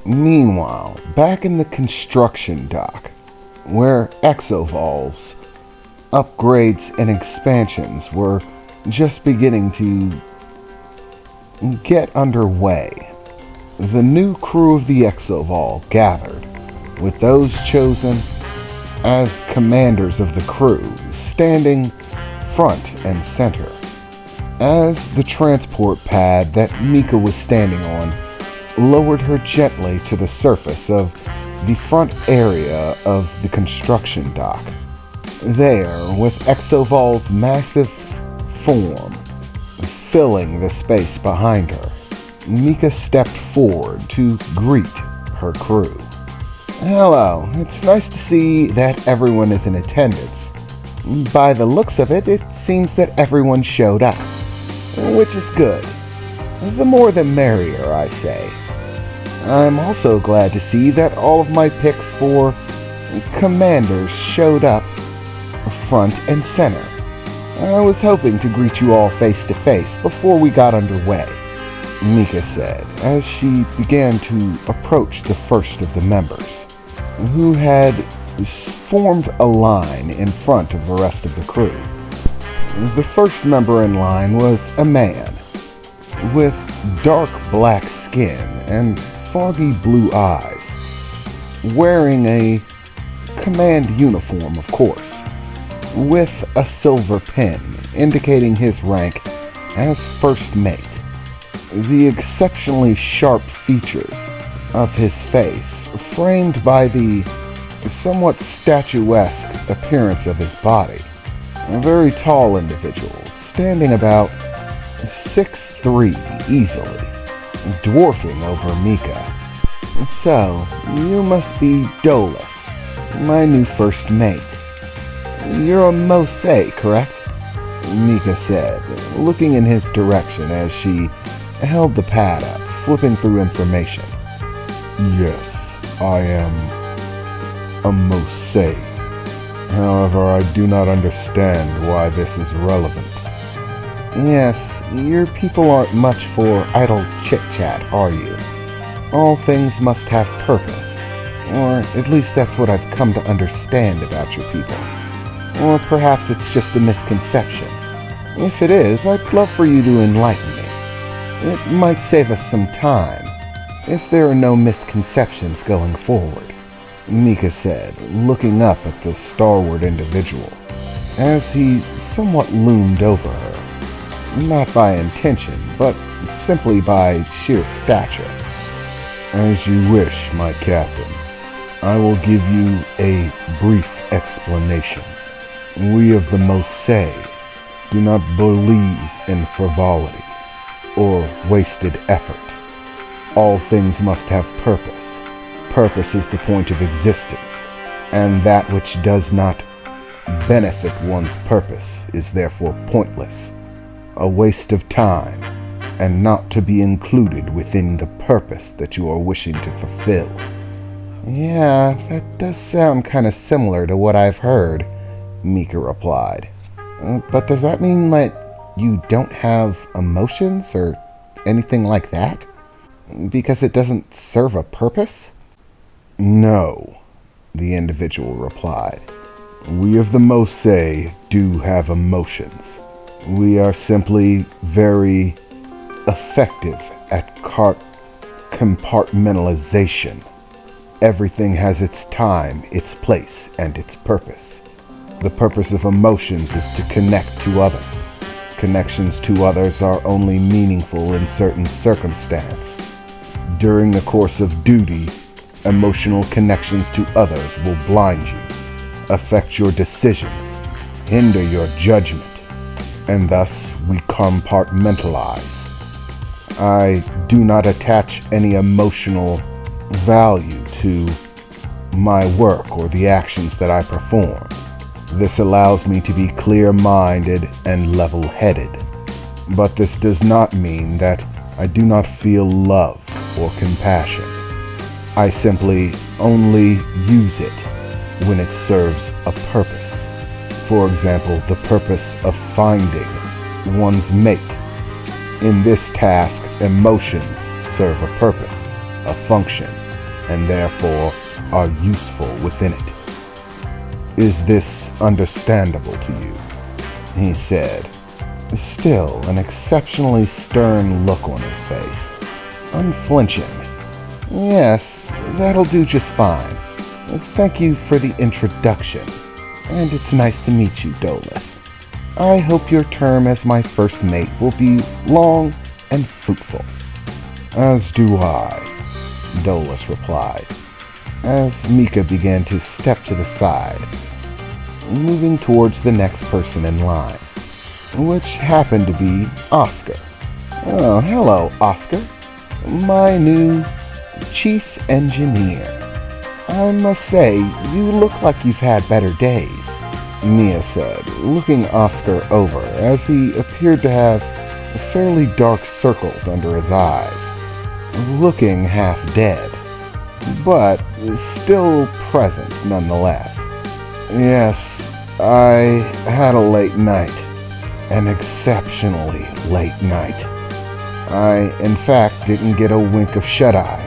Meanwhile, back in the construction dock, where exovols, upgrades, and expansions were just beginning to get underway, the new crew of the exovol gathered, with those chosen as commanders of the crew standing front and center. As the transport pad that Mika was standing on lowered her gently to the surface of the front area of the construction dock, there, with Exovol's massive form filling the space behind her, Mika stepped forward to greet her crew. Hello, it's nice to see that everyone is in attendance. By the looks of it, it seems that everyone showed up, which is good. The more the merrier, I say. I'm also glad to see that all of my picks for commanders showed up front and center. I was hoping to greet you all face to face before we got underway, Mika said as she began to approach the first of the members, who had formed a line in front of the rest of the crew. The first member in line was a man with dark black skin and foggy blue eyes, wearing a command uniform, of course, with a silver pin indicating his rank as first mate. The exceptionally sharp features of his face, framed by the somewhat statuesque appearance of his body. A very tall individual, standing about 6'3" easily, dwarfing over Mika. So, you must be Dolus, my new first mate. You're a Mosei, correct? Mika said, looking in his direction as she held the pad up, flipping through information. Yes, I am a Mosei. However, I do not understand why this is relevant. Yes, your people aren't much for idle chit-chat, are you? All things must have purpose, or at least that's what I've come to understand about your people. Or perhaps it's just a misconception. If it is, I'd love for you to enlighten me. It might save us some time, if there are no misconceptions going forward, Mika said, looking up at the stalwart individual, as he somewhat loomed over her, not by intention, but simply by sheer stature. As you wish, my captain. I will give you a brief explanation. We of the Mosei do not believe in frivolity or wasted effort. All things must have purpose. Purpose is the point of existence, and that which does not benefit one's purpose is therefore pointless, a waste of time, and not to be included within the purpose that you are wishing to fulfill. Yeah, that does sound kind of similar to what I've heard, Mika replied. But does that mean that you don't have emotions or anything like that? Because it doesn't serve a purpose? No, the individual replied. We of the Mosei do have emotions. We are simply very effective at compartmentalization. Everything has its time, its place, and its purpose. The purpose of emotions is to connect to others. Connections to others are only meaningful in certain circumstances. During the course of duty, emotional connections to others will blind you, affect your decisions, hinder your judgment, and thus we compartmentalize. I do not attach any emotional value to my work or the actions that I perform. This allows me to be clear-minded and level-headed. But this does not mean that I do not feel love or compassion. I simply only use it when it serves a purpose. For example, the purpose of finding one's mate. In this task, emotions serve a purpose, a function, and therefore are useful within it. Is this understandable to you? He said, still an exceptionally stern look on his face, unflinching. Yes, that'll do just fine. Thank you for the introduction, and it's nice to meet you, Dolus. I hope your term as my first mate will be long and fruitful. As do I, Dolus replied, as Mika began to step to the side, moving towards the next person in line, which happened to be Oscar. Oh, hello, Oscar. My new chief engineer. I must say, you look like you've had better days, Mia said, looking Oscar over as he appeared to have fairly dark circles under his eyes, looking half dead, but still present nonetheless. Yes, I had a late night, an exceptionally late night. I, in fact, didn't get a wink of shut-eye,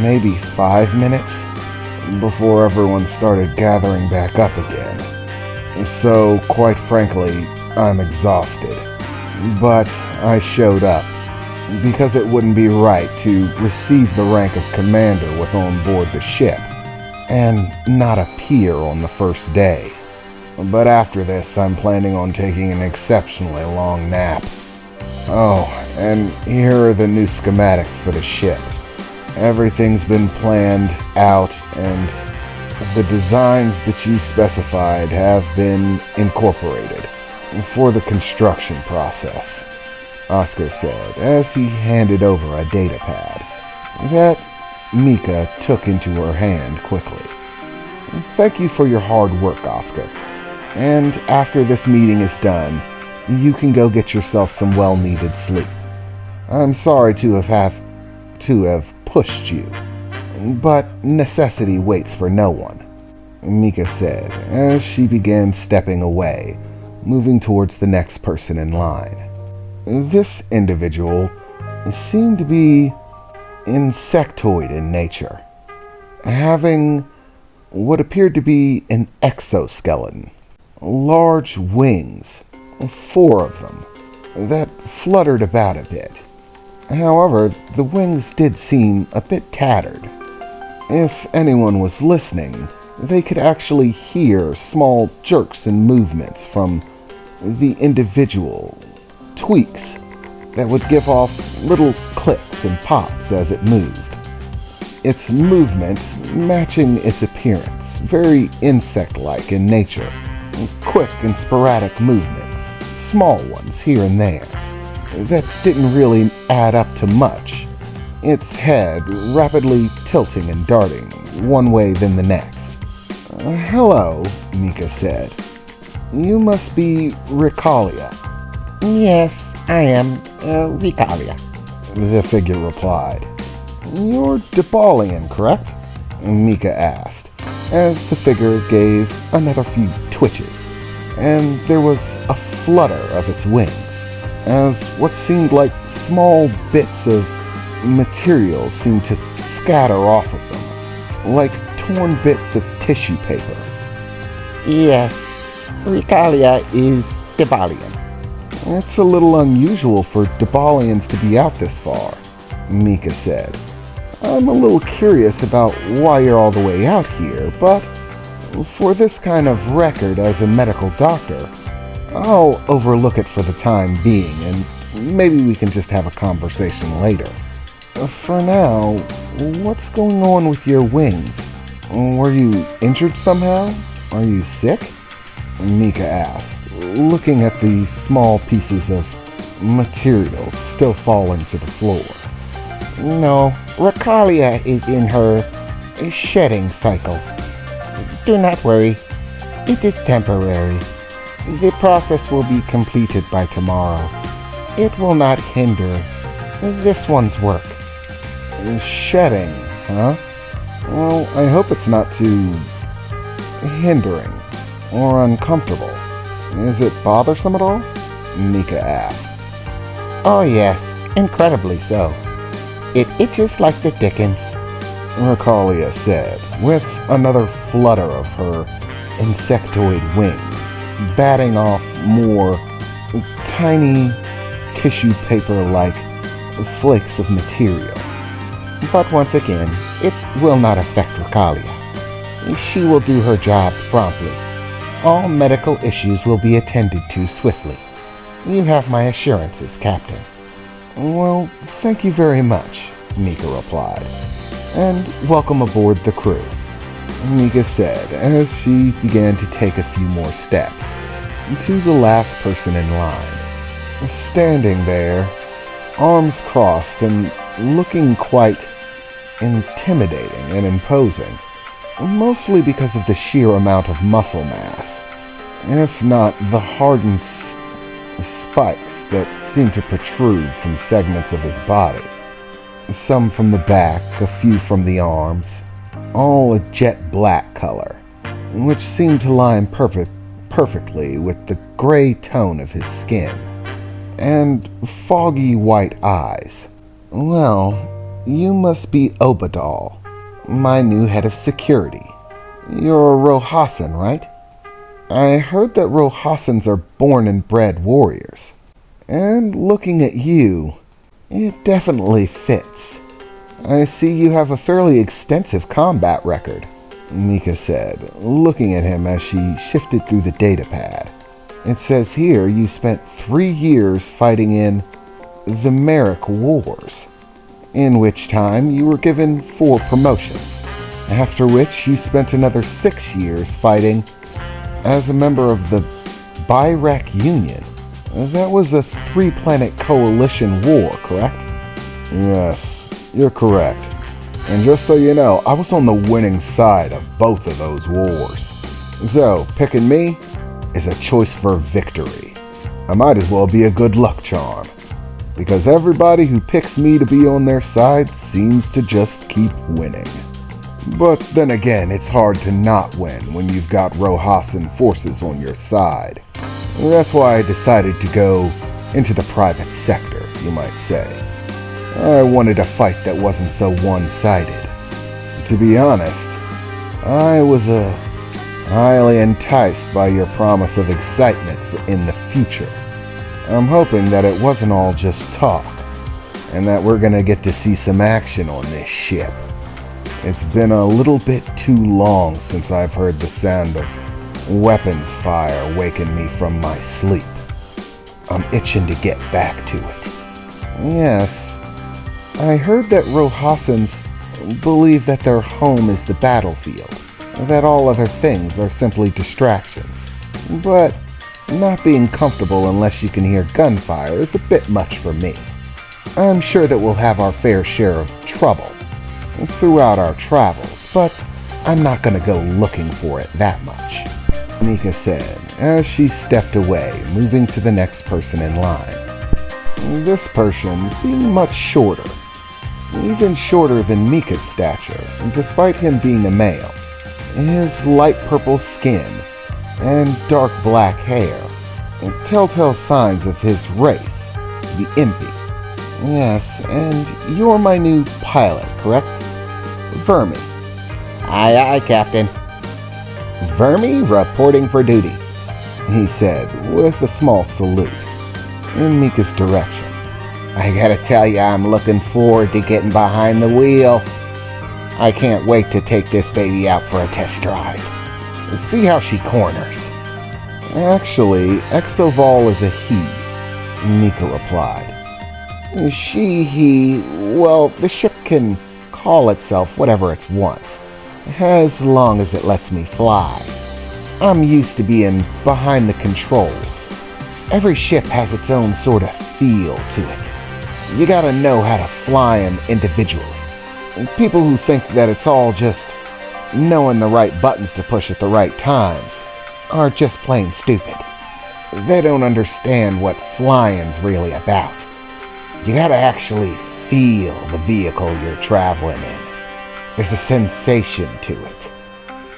maybe 5 minutes, before everyone started gathering back up again. So, quite frankly, I'm exhausted. But I showed up, because it wouldn't be right to receive the rank of commander with on board the ship, and not appear on the first day. But after this, I'm planning on taking an exceptionally long nap. Oh, and here are the new schematics for the ship. Everything's been planned out, and the designs that you specified have been incorporated for the construction process, Oscar said as he handed over a data pad that Mika took into her hand quickly. Thank you for your hard work, Oscar. And after this meeting is done, you can go get yourself some well-needed sleep. I'm sorry to have pushed you, but necessity waits for no one, Mika said as she began stepping away, moving towards the next person in line. This individual seemed to be insectoid in nature, having what appeared to be an exoskeleton, large wings, 4 of them, that fluttered about a bit. However, the wings did seem a bit tattered. If anyone was listening, they could actually hear small jerks and movements from the individual, tweaks that would give off little clicks and pops as it moved. Its movement matching its appearance, very insect-like in nature, quick and sporadic movements, small ones here and there, that didn't really add up to much, its head rapidly tilting and darting one way then the next. Hello, Mika said. You must be Ricalia. Yes, I am Ricalia, the figure replied. You're Debalian, correct? Mika asked, as the figure gave another few twitches, and there was a flutter of its wings, as what seemed like small bits of material seemed to scatter off of them, like torn bits of tissue paper. Yes, Ricalia is Debalian. It's a little unusual for Debalians to be out this far, Mika said. I'm a little curious about why you're all the way out here, but for this kind of record as a medical doctor, I'll overlook it for the time being, and maybe we can just have a conversation later. For now, what's going on with your wings? Were you injured somehow? Are you sick? Mika asked, looking at the small pieces of material still falling to the floor. No, Ricalia is in her shedding cycle. Do not worry, it is temporary. The process will be completed by tomorrow. It will not hinder this one's work. Shedding, huh? Well, I hope it's not too hindering or uncomfortable. Is it bothersome at all? Mika asked. Oh yes, incredibly so. It itches like the dickens. Racalia said, with another flutter of her insectoid wings, batting off more tiny tissue paper-like flakes of material. But once again, it will not affect Racalia. She will do her job promptly. All medical issues will be attended to swiftly. You have my assurances, Captain. Well, thank you very much, Mika replied. And welcome aboard the crew, Mika said as she began to take a few more steps to the last person in line. Standing there, arms crossed and looking quite intimidating and imposing, mostly because of the sheer amount of muscle mass, if not the hardened spikes that seemed to protrude from segments of his body. Some from the back, a few from the arms, all a jet black color, which seemed to line perfectly with the gray tone of his skin, and foggy white eyes. Well, you must be Obadal, my new head of security. You're a Rohassan, right? I heard that Rohassans are born and bred warriors. And looking at you, it definitely fits. I see you have a fairly extensive combat record, Mika said, looking at him as she shifted through the datapad. It says here you spent 3 years fighting in the Merrick Wars, in which time you were given 4 promotions, after which you spent another 6 years fighting as a member of the Byrek Union. That was a 3-planet coalition war, correct? Yes, you're correct. And just so you know, I was on the winning side of both of those wars. So, picking me is a choice for victory. I might as well be a good luck charm, because everybody who picks me to be on their side seems to just keep winning. But then again, it's hard to not win when you've got Rohassan forces on your side. That's why I decided to go into the private sector, you might say. I wanted a fight that wasn't so one-sided. To be honest, I was highly enticed by your promise of excitement in the future. I'm hoping that it wasn't all just talk, and that we're gonna get to see some action on this ship. It's been a little bit too long since I've heard the sound of weapons fire waking me from my sleep. I'm itching to get back to it. Yes, I heard that Rohassans believe that their home is the battlefield, that all other things are simply distractions. But not being comfortable unless you can hear gunfire is a bit much for me. I'm sure that we'll have our fair share of trouble throughout our travels, but I'm not going to go looking for it that much, Mika said as she stepped away, moving to the next person in line. This person being much shorter, even shorter than Mika's stature, despite him being a male. His light purple skin and dark black hair, telltale signs of his race, the Impi. Yes, and you're my new pilot, correct? Vermi. Aye, aye, Captain. Vermi reporting for duty, he said with a small salute in Mika's direction. I gotta tell you, I'm looking forward to getting behind the wheel. I can't wait to take this baby out for a test drive. See how she corners. Actually, exovol is a he, Mika replied. She, he, well, the ship can call itself whatever it wants, as long as it lets me fly. I'm used to being behind the controls. Every ship has its own sort of feel to it. You gotta know how to fly them individually. People who think that it's all just knowing the right buttons to push at the right times are just plain stupid. They don't understand what flying's really about. You gotta actually feel the vehicle you're traveling in. There's a sensation to it.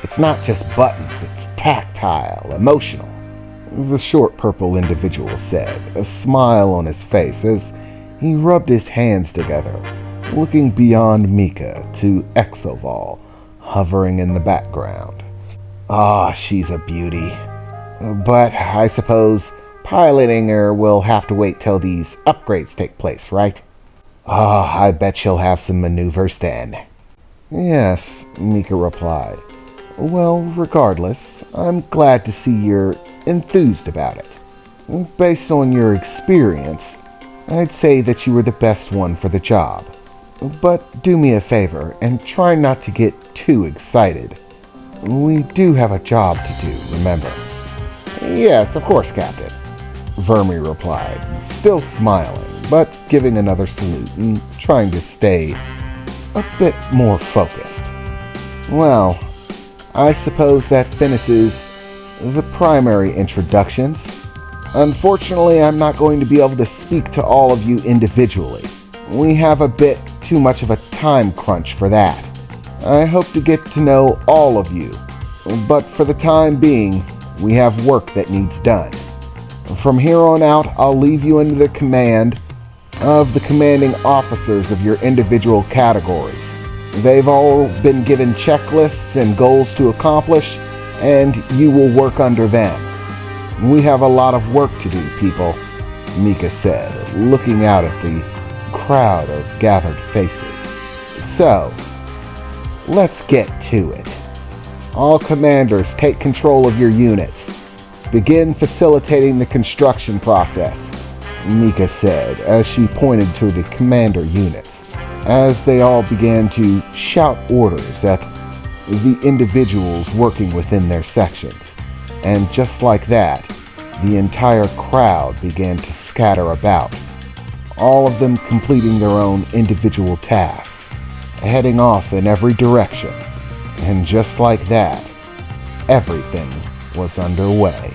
It's not just buttons, it's tactile, emotional. The short purple individual said, a smile on his face as he rubbed his hands together, looking beyond Mika to Exovol, hovering in the background. Ah, she's a beauty. But I suppose piloting her will have to wait till these upgrades take place, right? Ah, I bet she'll have some maneuvers then. Yes, Mika replied. Well, regardless, I'm glad to see you're enthused about it. Based on your experience, I'd say that you were the best one for the job. But do me a favor and try not to get too excited. We do have a job to do, remember? Yes, of course, Captain, Vermi replied, still smiling, but giving another salute and trying to stay a bit more focused. Well, I suppose that finishes the primary introductions. Unfortunately, I'm not going to be able to speak to all of you individually. We have a bit too much of a time crunch for that. I hope to get to know all of you, but for the time being, we have work that needs done. From here on out, I'll leave you under the command of the commanding officers of your individual categories. They've all been given checklists and goals to accomplish, and you will work under them. We have a lot of work to do, people, Mika said, looking out at the crowd of gathered faces. So, let's get to it. All commanders, take control of your units. Begin facilitating the construction process, Mika said as she pointed to the commander units, as they all began to shout orders at the individuals working within their sections. And just like that, the entire crowd began to scatter about, all of them completing their own individual tasks, heading off in every direction. And just like that, everything was underway.